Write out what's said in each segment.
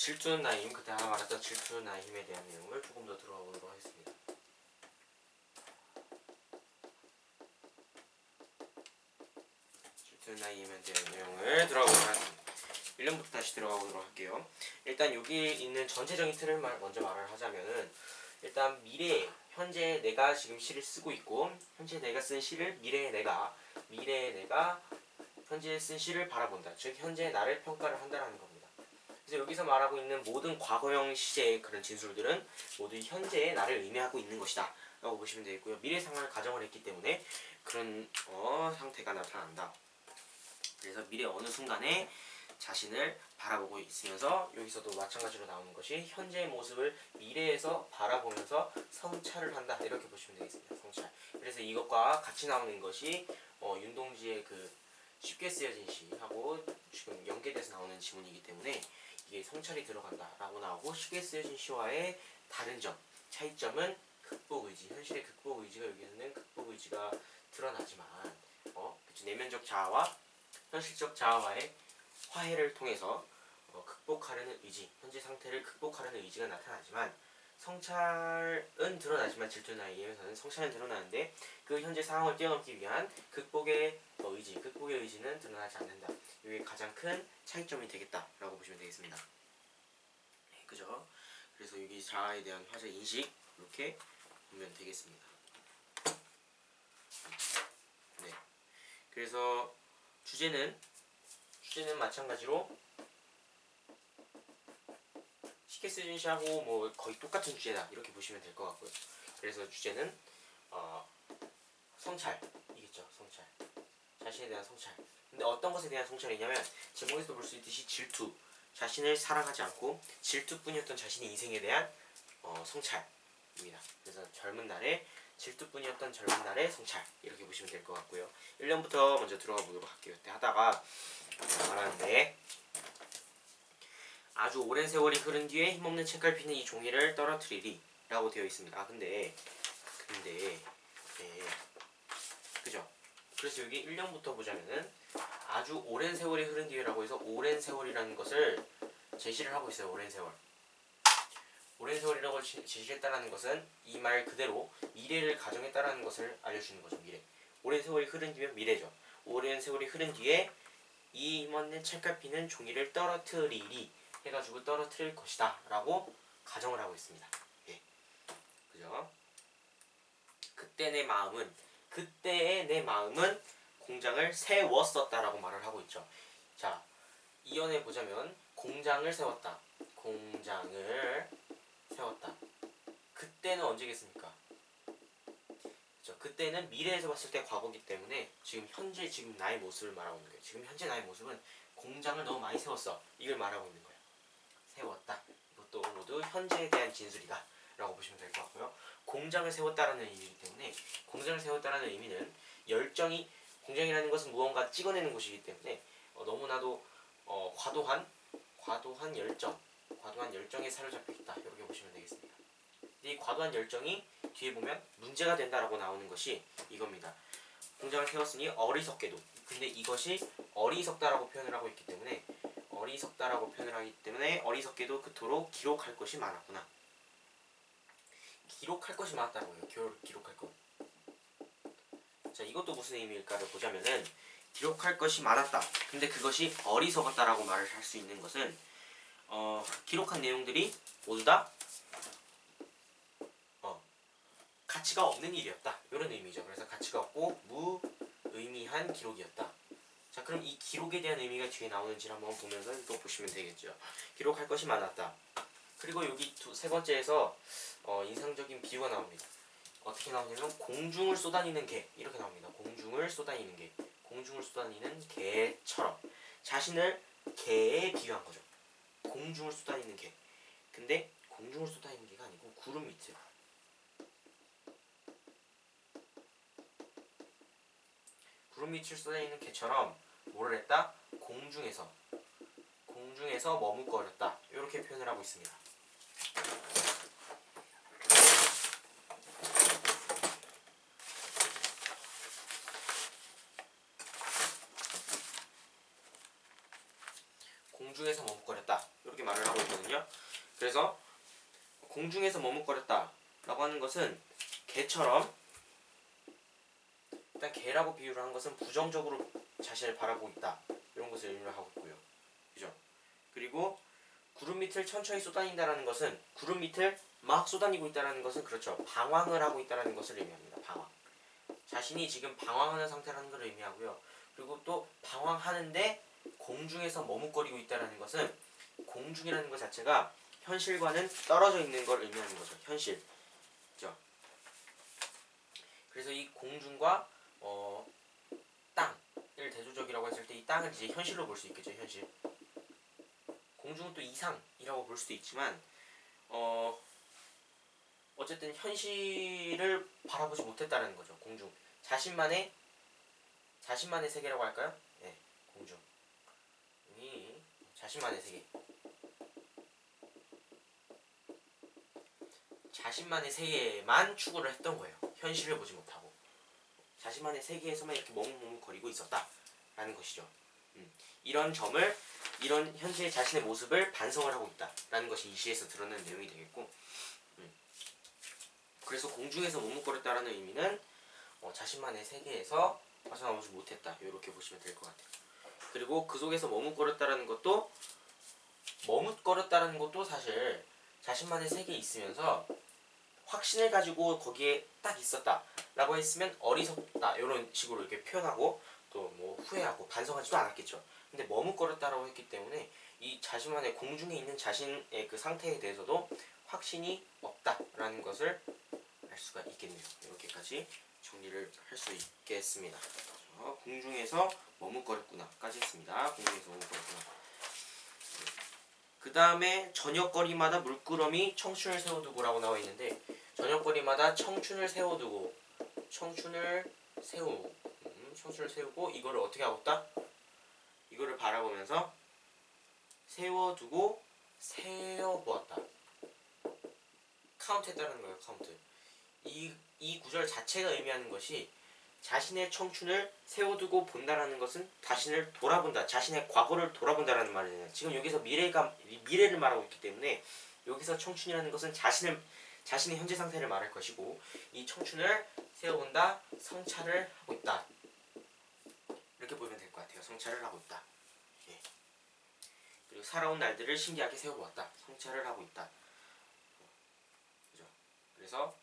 질투는 나의 힘, 그때 하나 말했던 질투는 나의 힘에 대한 내용을 조금 더 들어가 보도록 하겠습니다. 질투는 나의 힘에 대한 내용을 들어가 보도록 하겠습니다. 1년부터 다시 들어가 보도록 할게요. 일단 여기 있는 전체적인 틀을 먼저 말을 하자면은, 일단 미래, 현재 내가 지금 시를 쓰고 있고, 현재 내가 쓴 시를 미래의 내가 현재 쓴 시를 바라본다. 즉 현재 나를 평가를 한다라는 겁니다. 그래서 여기서 말하고 있는 모든 과거형 시제의 그런 진술들은 모두 현재의 나를 의미하고 있는 것이다 라고 보시면 되겠고요. 미래 상황을 가정을 했기 때문에 그런 상태가 나타난다. 그래서 미래 어느 순간에 자신을 바라보고 있으면서, 여기서도 마찬가지로 나오는 것이 현재의 모습을 미래에서 바라보면서 성찰을 한다, 이렇게 보시면 되겠습니다. 성찰. 그래서 이것과 같이 나오는 것이 윤동주의 그 쉽게 쓰여진 시하고 지금 연계돼서 나오는 지문이기 때문에 이게 성찰이 들어간다라고 나오고, 쉽게 쓰여진 시와의 다른 점, 차이점은 극복의지, 현실의 극복의지가 여기서는 극복의지가 드러나지만 그쵸, 내면적 자아와 현실적 자아와의 화해를 통해서 극복하려는 의지, 현재 상태를 극복하려는 의지가 나타나지만, 성찰은 드러나지만 질투는 나의 힘에서는 성찰은 드러나는데 그 현재 상황을 뛰어넘기 위한 극복의 극복의 의지는 드러나지 않는다. 이게 가장 큰 차이점이 되겠다라고 보시면 되겠습니다. 네, 그죠? 그래서 여기 자아에 대한 화제 인식 이렇게 보면 되겠습니다. 네. 그래서 주제는 마찬가지로 쉽게 쓰여진 시하고 뭐 거의 똑같은 주제다, 이렇게 보시면 될 것 같고요. 그래서 주제는 성찰이겠죠. 성찰, 자신에 대한 성찰. 근데 어떤 것에 대한 성찰이냐면, 제목에서도 볼 수 있듯이 질투, 자신을 사랑하지 않고 질투뿐이었던 자신의 인생에 대한 성찰입니다. 그래서 질투뿐이었던 젊은 날의 성찰, 이렇게 보시면 될 것 같고요. 1년부터 먼저 들어가 보도록 할게요. 그때 하다가 말하는데, 아주 오랜 세월이 흐른 뒤에 힘없는 책갈피는 이 종이를 떨어뜨리리 라고 되어 있습니다. 근데 그죠? 그래서 여기 1년부터 보자면은 아주 오랜 세월이 흐른 뒤에라고 해서 오랜 세월이라는 것을 제시를 하고 있어요. 오랜 세월이라고 제시했다라는 것은 이 말 그대로 미래를 가정했다라는 것을 알려주는 거죠. 미래. 오랜 세월이 흐른 뒤면 미래죠. 오랜 세월이 흐른 뒤에 이 힘없는 책갈피는 종이를 떨어뜨리리 해가지고 떨어뜨릴 것이다 라고 가정을 하고 있습니다. 예. 그죠? 그때의 내 마음은 공장을 세웠었다라고 말을 하고 있죠. 자, 이연해 보자면 공장을 세웠다. 그때는 언제겠습니까? 그렇죠? 그때는 미래에서 봤을 때 과거기 때문에 지금 나의 모습을 말하고 있는 거예요. 지금 현재 나의 모습은 공장을 너무 많이 세웠어, 이걸 말하고 있는 거예요. 세웠다. 이것도 모두 현재에 대한 진술이다 라고 보시면 될 것 같고요. 공장을 세웠다라는 의미이기 때문에, 공장을 세웠다라는 의미는 열정이, 공장이라는 것은 무언가 찍어내는 곳이기 때문에 너무나도 과도한 열정에 사로잡혀 있다, 이렇게 보시면 되겠습니다. 이 과도한 열정이 뒤에 보면 문제가 된다라고 나오는 것이 이겁니다. 공장을 세웠으니 어리석게도, 근데 이것이 어리석다라고 표현을 하고 있기 때문에, 어리석게도 그토록 기록할 것이 많았구나. 기록할 것이 많았다는 거예요. 기록할 것. 자, 이것도 무슨 의미일까를 보자면은, 기록할 것이 많았다. 근데 그것이 어리석었다라고 말을 할 수 있는 것은 기록한 내용들이 모두 다 가치가 없는 일이었다, 이런 의미죠. 그래서 가치가 없고 무의미한 기록이었다. 자, 그럼 이 기록에 대한 의미가 뒤에 나오는지를 한번 보면서 또 보시면 되겠죠. 기록할 것이 많았다. 그리고 여기 세 번째에서 인상적인 비유가 나옵니다. 어떻게 나오냐면 공중을 쏘다니는 개, 이렇게 나옵니다. 공중을 쏘다니는 개처럼 자신을 개에 비유한 거죠. 공중을 쏘다니는 개. 근데 공중을 쏘다니는 개가 아니고 구름 밑을, 쏘다니는 개처럼 뭐를 했다? 공중에서 머뭇거렸다, 이렇게 표현을 하고 있습니다. 공중에서 머뭇거렸다, 이렇게 이렇게 말을 하고 있거든요. 그래서 공중에서 머뭇거렸다라고 하는 것은 개처럼, 일단 개라고 비유를 한 것은 부정적으로 자신을 바라보고 있다, 이런 것을 의미를 하고 있고요. 그죠? 그리고 구름 밑을 천천히 쏘다닌다라는 것은, 구름 밑을 막 쏘다니고 있다라는 것은, 그렇죠, 방황을 하고 있다라는 것을 의미합니다. 방황. 자신이 지금 방황하는 상태라는 것을 의미하고요. 그리고 또 방황하는데 공중에서 머뭇거리고 있다라는 것은, 공중이라는 것 자체가 현실과는 떨어져 있는 걸 의미하는 거죠. 현실. 그죠? 그래서 이 공중과 땅을 대조적이라고 했을 때, 이 땅을 이제 현실로 볼 수 있겠죠. 현실. 공중은 또 이상이라고 볼 수도 있지만, 어쨌든 현실을 바라보지 못했다는 거죠. 공중. 자신만의 세계라고 할까요? 네, 공중. 이 자신만의 세계. 자신만의 세계만 추구를 했던 거예요. 현실을 보지 못하고 자신만의 세계에서만 이렇게 머뭇머뭇거리고 있었다라는 것이죠. 이런 점을, 이런 현재의 자신의 모습을 반성을 하고 있다라는 것이 이 시에서 드러낸 내용이 되겠고, 그래서 공중에서 머뭇거렸다라는 의미는 자신만의 세계에서 빠져나오지 못했다, 이렇게 보시면 될 것 같아요. 그리고 그 속에서 머뭇거렸다라는 것도 사실 자신만의 세계에 있으면서 확신을 가지고 거기에 딱 있었다라고 했으면 어리석다, 이런 식으로 이렇게 표현하고 또 뭐 후회하고 반성하지도 않았겠죠. 근데 머뭇거렸다라고 했기 때문에 이 자신만의 공중에 있는 자신의 그 상태에 대해서도 확신이 없다라는 것을 알 수가 있겠네요. 이렇게까지 정리를 할 수 있겠습니다. 공중에서 머뭇거렸구나까지 했습니다. 공중에서 머뭇거렸구나. 그 다음에 저녁거리마다 물끄러미 청춘을 세워두고라고 나와 있는데, 저녁거리마다 청춘을 세우고 이거를 어떻게 하고 있다? 이거를 바라보면서 세워두고 세어보았다. 카운트했다는 거예요. 카운트. 이 구절 자체가 의미하는 것이, 자신의 청춘을 세워두고 본다라는 것은 자신을 돌아본다, 자신의 과거를 돌아본다라는 말이에요. 지금 여기서 미래를 말하고 있기 때문에 여기서 청춘이라는 것은 자신의 현재 상태를 말할 것이고, 이 청춘을 세워본다, 성찰을 하고 있다, 이렇게 보면 될 것 같아요. 성찰을 하고 있다. 예. 그리고 살아온 날들을 신기하게 세워보았다. 성찰을 하고 있다. 그죠? 그래서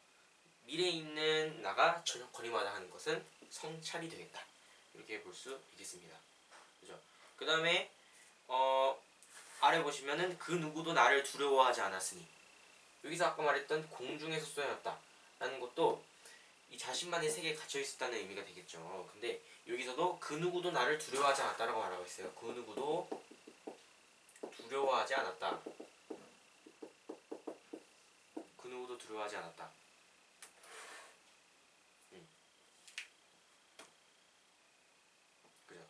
미래에 있는 나가 저녁거리마다 하는 것은 성찰이 되겠다, 이렇게 볼 수 있겠습니다. 그죠? 그 다음에 아래 보시면은 그 누구도 나를 두려워하지 않았으니, 여기서 아까 말했던 공중에서 쏘였다 라는 것도 이 자신만의 세계에 갇혀 있었다는 의미가 되겠죠. 근데 여기서도 그 누구도 나를 두려워하지 않았다라고 말하고 있어요. 그 누구도 두려워하지 않았다. 그 누구도 두려워하지 않았다. 그죠?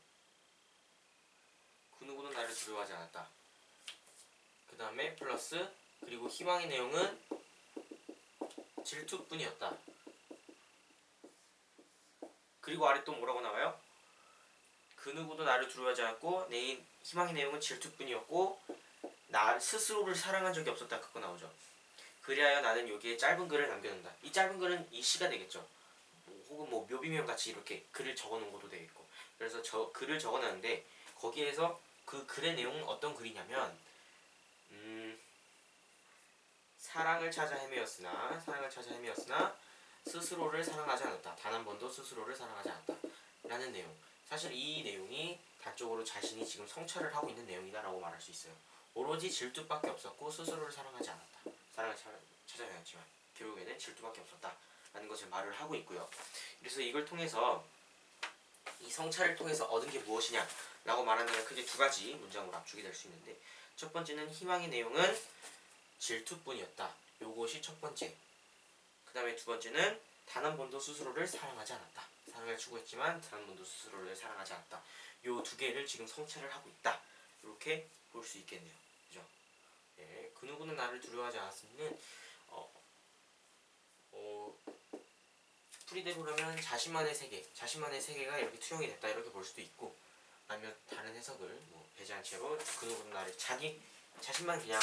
그 누구도 나를 두려워하지 않았다. 그 다음에 플러스, 그리고 희망의 내용은 질투뿐이었다. 그리고 아래 또 뭐라고 나와요? 그 누구도 나를 두려워하지 않았고, 내 희망의 내용은 질투뿐이었고, 나 스스로를 사랑한 적이 없었다, 그거 나오죠. 그리하여 나는 여기에 짧은 글을 남겨놓는다. 이 짧은 글은 이 시가 되겠죠. 혹은 뭐 묘비명 같이 이렇게 글을 적어놓은 것도 되겠고. 그래서 저 글을 적어놨는데, 거기에서 그 글의 내용은 어떤 글이냐면, 사랑을 찾아 헤매었으나 스스로를 사랑하지 않았다. 단 한 번도 스스로를 사랑하지 않았다 라는 내용. 사실 이 내용이 단적으로 자신이 지금 성찰을 하고 있는 내용이다라고 말할 수 있어요. 오로지 질투밖에 없었고 스스로를 사랑하지 않았다. 사랑을 찾아 헤매었지만 결국에는 질투밖에 없었다 라는 것을 말을 하고 있고요. 그래서 이걸 통해서, 이 성찰을 통해서 얻은 게 무엇이냐 라고 말한다면 크게 두 가지 문장으로 압축이 될 수 있는데, 첫 번째는 희망의 내용은 질투뿐이었다. 요것이 첫 번째. 그 다음에 두 번째는 단 한 번도 스스로를 사랑하지 않았다. 사랑을 추구했지만 단 한 번도 스스로를 사랑하지 않았다. 요 두 개를 지금 성찰을 하고 있다. 이렇게 볼 수 있겠네요. 그죠? 예, 그 누구는 나를 두려워하지 않았으면 풀이대로 그러면 자신만의 세계가 이렇게 투영이 됐다, 이렇게 볼 수도 있고, 아니면 다른 해석을 배제한 채로 그 누구는 나를 자신만 그냥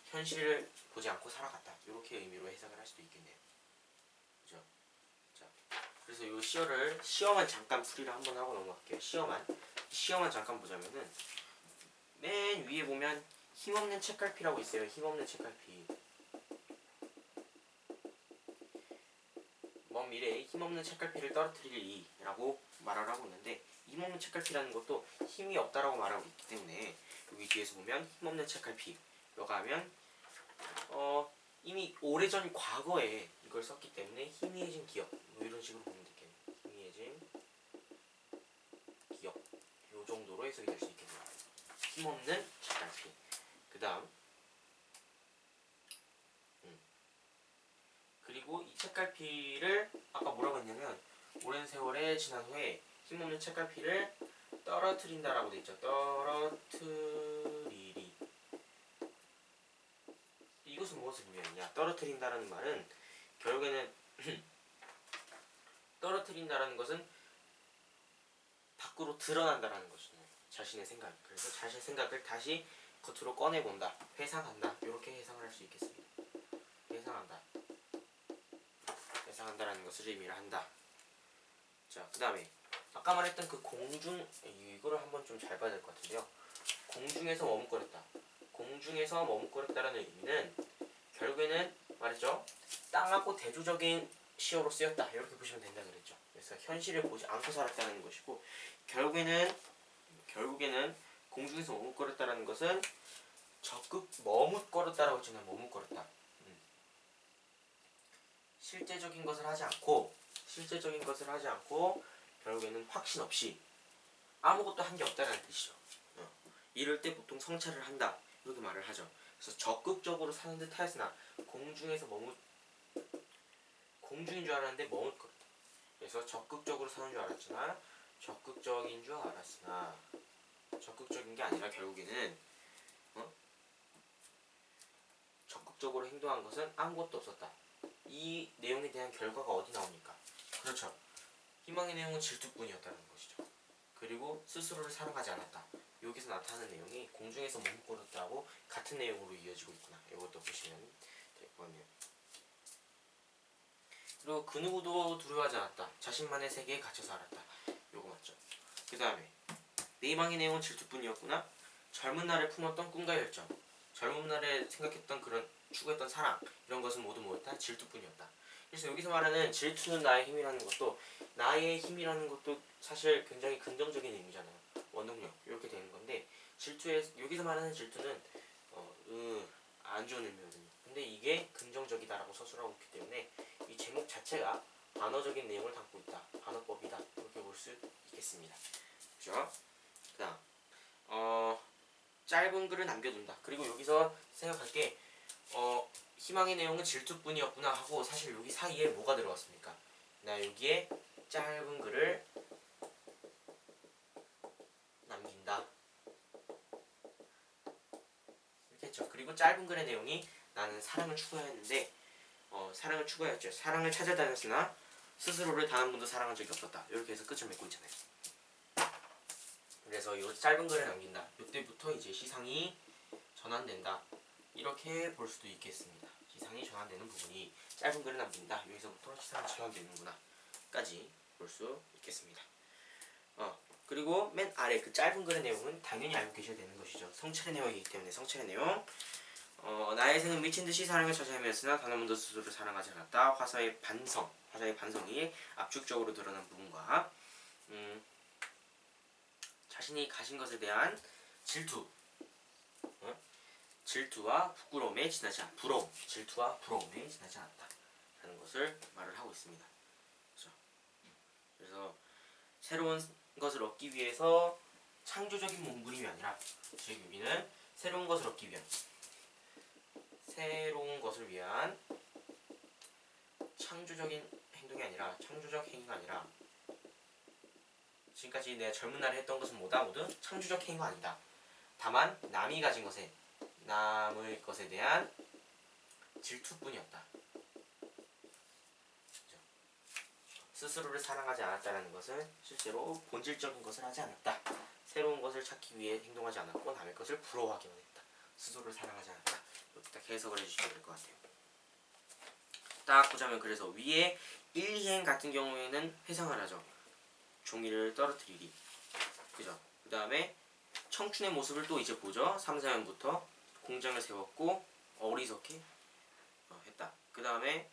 현실을 보지 않고 살아갔다. 이렇게 의미로 해석을 할 수도 있겠네요. 그죠? 자, 그래서 이 시어만 잠깐 풀이를 한번 하고 넘어갈게요. 시어만 잠깐 보자면은 맨 위에 보면 힘없는 책갈피라고 있어요. 힘없는 책갈피. 먼 미래에 힘없는 책갈피를 떨어뜨리리라고 말을 하고 있는데, 힘없는 책갈피라는 것도 힘이 없다라고 말하고 있기 때문에 여기 뒤에서 보면 힘없는 책갈피 여가 하면 이미 오래전 과거에 이걸 썼기 때문에 희미해진 기억, 뭐 이런 식으로 보면 되겠네요. 희미해진 기억, 요 정도로 해석이 될 수 있겠네요. 힘없는 책갈피. 그 다음 그리고 이 책갈피를 아까 뭐라고 했냐면, 오랜 세월에 지난 후에 힘없는 책갈피를 떨어뜨린다라고 돼 있죠. 떨어뜨리리. 이것은 무엇을 의미하느냐? 떨어뜨린다라는 말은 결국에는 떨어뜨린다라는 것은 밖으로 드러난다라는 것이잖아요. 자신의 생각. 그래서 자신의 생각을 다시 겉으로 꺼내본다, 회상한다, 이렇게 해석을 할 수 있겠습니다. 회상한다라는 것을 의미를 한다. 자, 그 다음에 아까 말했던 그 공중, 이거를 한번 좀 잘 봐야 될 것 같은데요. 공중에서 머뭇거렸다. 공중에서 머뭇거렸다라는 의미는 결국에는 말했죠. 땅하고 대조적인 시어로 쓰였다. 이렇게 보시면 된다 그랬죠. 그래서 현실을 보지 않고 살았다는 것이고, 결국에는 공중에서 머뭇거렸다라는 것은 적극 머뭇거렸다라고 했잖아요. 머뭇거렸다. 실제적인 것을 하지 않고 결국에는 확신 없이 아무것도 한 게 없다라는 뜻이죠. 이럴 때 보통 성찰을 한다, 이렇게 말을 하죠. 그래서 적극적으로 사는 듯 하였으나 공중인 줄 알았는데 머뭇거렸다. 그래서 적극적으로 사는 줄 알았으나 적극적인 줄 알았으나 적극적인 게 아니라 결국에는 적극적으로 행동한 것은 아무것도 없었다. 이 내용에 대한 결과가 어디 나옵니까? 그렇죠. 희망의 내용은 질투뿐이었다는 것이죠. 그리고 스스로를 사랑하지 않았다. 여기서 나타나는 내용이 공중에서 머뭇거렸다고 같은 내용으로 이어지고 있구나. 이것도 보시면 될 것 같네요. 그리고 그 누구도 두려워하지 않았다. 자신만의 세계에 갇혀서 알았다. 요거 맞죠? 그 다음에 내 희망의 내용은 질투뿐이었구나. 젊은 날에 품었던 꿈과 열정, 젊은 날에 생각했던 그런 추구했던 사랑, 이런 것은 모두 뭐였다? 질투뿐이었다. 그래서 여기서 말하는 질투는 나의 힘이라는 것도, 나의 힘이라는 것도 사실 굉장히 긍정적인 의미잖아요. 원동력 이렇게 되는 건데, 여기서 말하는 질투는 안 좋은 의미거든요. 근데 이게 긍정적이다라고 서술하고 있기 때문에 이 제목 자체가 반어적인 내용을 담고 있다, 반어법이다, 이렇게 볼 수 있겠습니다. 그죠? 그다음 짧은 글을 남겨둔다. 그리고 여기서 생각할 게 희망의 내용은 질투뿐이었구나 하고, 사실 여기 사이에 뭐가 들어갔습니까? 나 여기에 짧은 글을 남긴다 이렇게 했죠. 그리고 짧은 글의 내용이 나는 사랑을 추구했는데 사랑을 추구했죠. 사랑을 찾아다녔으나 스스로를 단 한 번도 사랑한 적이 없었다. 이렇게 해서 끝을 맺고 있잖아요. 그래서 이 짧은 글을 남긴다, 이때부터 이제 시상이 전환된다, 이렇게 볼 수도 있겠습니다. 시상이 전환되는 부분이 짧은 글을 남긴다, 여기서부터 시상이 전환되는구나 까지 볼 수 있겠습니다. 그리고 맨 아래 그 짧은 글의 내용은 당연히 알고 계셔야 되는 것이죠. 성찰의 내용이기 때문에 성찰의 내용. 나의 생은 미친 듯이 사랑을 찾아 헤매었으나 단 한 번도 스스로를 사랑하지 않았다. 화사의 반성이 압축적으로 드러난 부분과 자신이 가진 것에 대한 질투와 부끄러움에 지나지 않았다 라는 것을 말을 하고 있습니다. 그래서 새로운 것을 얻기 위해서 창조적인 몸부림이 아니라, 즉 여기는 새로운 것을 얻기 위한, 새로운 것을 위한 창조적인 행동이 아니라, 창조적 행위가 아니라, 지금까지 내가 젊은 날에 했던 것은 모두 창조적 행위가 아니다. 다만 남의 것에 대한 질투뿐이었다. 스스로를 사랑하지 않았다는 것은 실제로 본질적인 것을 하지 않았다. 새로운 것을 찾기 위해 행동하지 않았고 남의 것을 부러워하기만 했다. 스스로를 사랑하지 않았다. 이렇게 딱 해석을 해주시면 될 것 같아요. 딱 보자면 그래서 위에 1, 2행 같은 경우에는 회상을 하죠. 종이를 떨어뜨리기. 그죠? 그 다음에 청춘의 모습을 또 이제 보죠. 3, 4행부터 공장을 세웠고 어리석게 했다. 그 다음에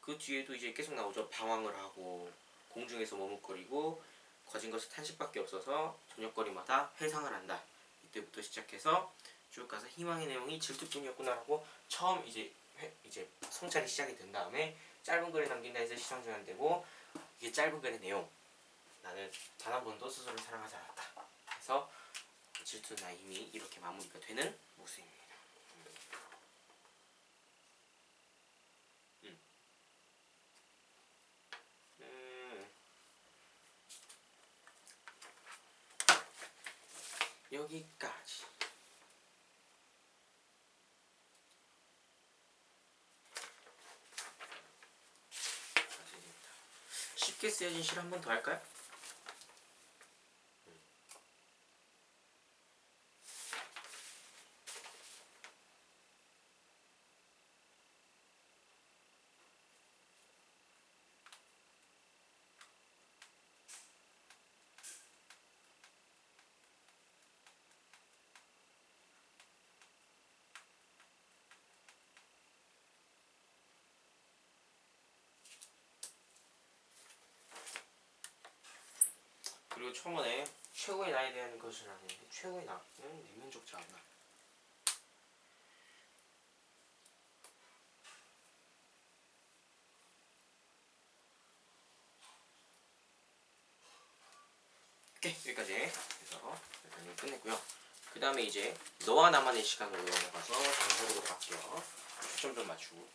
그 뒤에도 이제 계속 나오죠. 방황을 하고 공중에서 머뭇거리고 거진 것이 탄식밖에 없어서 저녁거리마다 회상을 한다. 이때부터 시작해서 쭉 가서 희망의 내용이 질투뿐이었구나라고 처음 이제 성찰이 시작이 된 다음에 짧은 글을 남긴다 해서 시상정연되고 이게 짧은 글의 내용 나는 단 한 번도 스스로를 사랑하지 않았다. 그래서 질투는 나의 힘이 이렇게 마무리가 되는 모습입니다. 여기까지. 쉽게 쓰여진 실 한 번 더 할까요? 그리고 처음에 최고의 나에 대한 것을 아는데 최고의 나는 내면적지 않나. 오케이 여기까지 해서 일단 끝냈고요. 그 다음에 이제 너와 나만의 시간으로 넘어가서 장사로 갈게요. 초점 좀 맞추고.